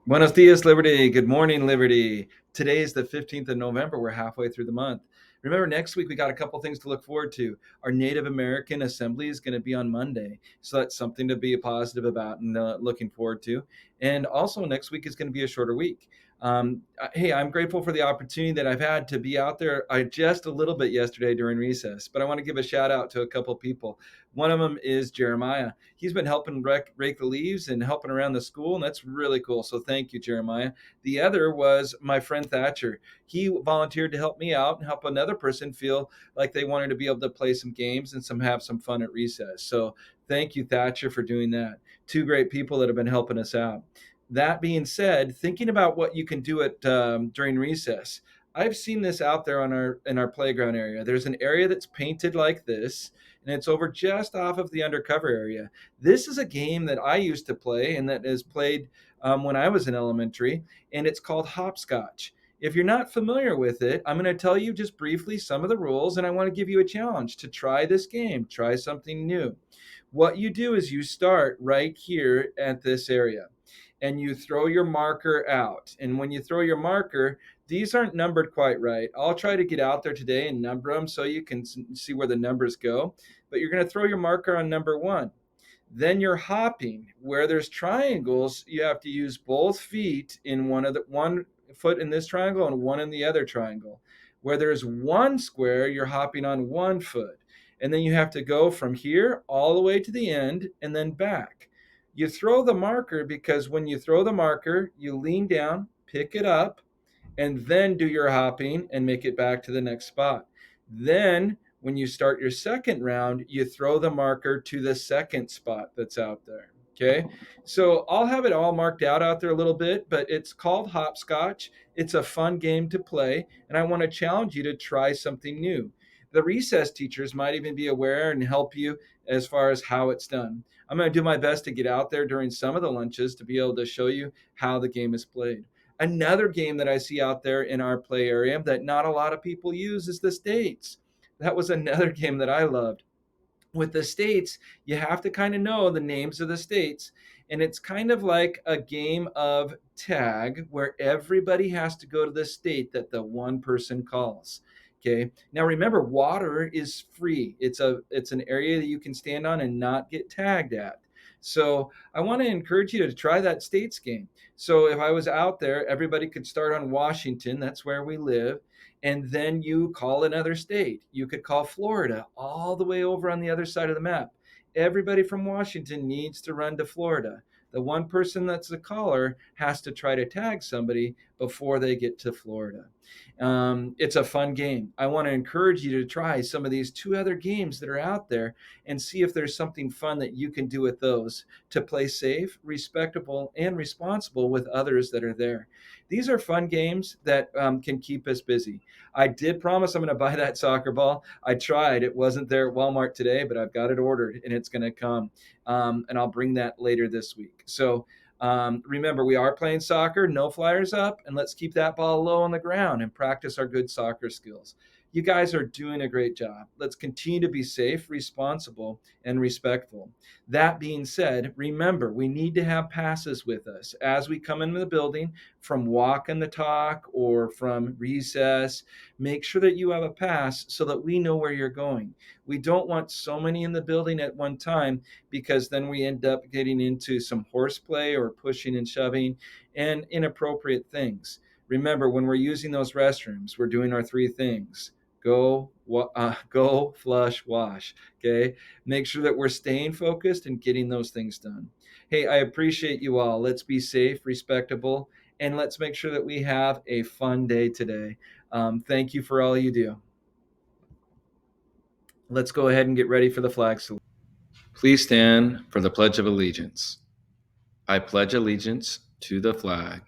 Buenos dias, Liberty. Good morning, Liberty. Today is the 15th of November. We're halfway through the month. Remember, next week we got a couple things to look forward to. Our Native American Assembly is going to be on Monday. So that's something to be positive about and looking forward to. And also, next week is going to be a shorter week. Hey, I'm grateful for the opportunity that I've had to be out there just a little bit yesterday during recess, but I want to give a shout out to a couple people. One of them is Jeremiah. He's been helping rake the leaves and helping around the school, and that's really cool. So thank you, Jeremiah. The other was my friend Thatcher. He volunteered to help me out and help another person feel like they wanted to be able to play some games and have some fun at recess. So thank you, Thatcher, for doing that. Two great people that have been helping us out. That being said, thinking about what you can do at during recess, I've seen this out there on our in our playground area. There's an area that's painted like this, and it's over just off of the undercover area. This is a game that I used to play and that is played when I was in elementary, and it's called hopscotch. If you're not familiar with it, I'm going to tell you just briefly some of the rules, and I want to give you a challenge to try this game, try something new. What you do is you start right here at this area and you throw your marker out. And when you throw your marker, these aren't numbered quite right. I'll try to get out there today and number them so you can see where the numbers go. But you're going to throw your marker on number one. Then you're hopping. Where there's triangles, you have to use both feet in one foot in this triangle and one in the other triangle. Where there's one square, you're hopping on one foot. And then you have to go from here all the way to the end and then back. You throw the marker because when you throw the marker, you lean down, pick it up, and then do your hopping and make it back to the next spot. Then, when you start your second round, you throw the marker to the second spot that's out there. Okay, so I'll have it all marked out there a little bit, but it's called hopscotch. It's a fun game to play, and I want to challenge you to try something new. The recess teachers might even be aware and help you as far as how it's done. I'm going to do my best to get out there during some of the lunches to be able to show you how the game is played. Another game that I see out there in our play area that not a lot of people use is the States. That was another game that I loved. With the states, you have to kind of know the names of the states. And it's kind of like a game of tag where everybody has to go to the state that the one person calls. Okay. Now remember, water is free. It's an area that you can stand on and not get tagged at. So I want to encourage you to try that states game. So if I was out there, everybody could start on Washington. That's where we live, and then you call another state. You could call Florida all the way over on the other side of the map. Everybody from Washington needs to run to Florida. The one person that's the caller has to try to tag somebody before they get to Florida. It's a fun game. I want to encourage you to try some of these two other games that are out there and see if there's something fun that you can do with those to play safe, respectable, and responsible with others that are there. These are fun games that can keep us busy. I did promise I'm going to buy that soccer ball. I tried. It wasn't there at Walmart today, but I've got it ordered and it's going to come. And I'll bring that later this week. So remember, we are playing soccer, no flyers up, and let's keep that ball low on the ground and practice our good soccer skills. You guys are doing a great job. Let's continue to be safe, responsible, and respectful. That being said, remember, we need to have passes with us as we come into the building from walk and the talk or from recess. Make sure that you have a pass so that we know where you're going. We don't want so many in the building at one time because then we end up getting into some horseplay or pushing and shoving and inappropriate things. Remember, when we're using those restrooms, we're doing our three things: go, flush, wash. Okay, make sure that we're staying focused and getting those things done. Hey, I appreciate you all. Let's be safe, respectable, and let's make sure that we have a fun day today. Thank you for all you do. Let's go ahead and get ready for the flag salute. Please stand for the Pledge of Allegiance. I pledge allegiance to the flag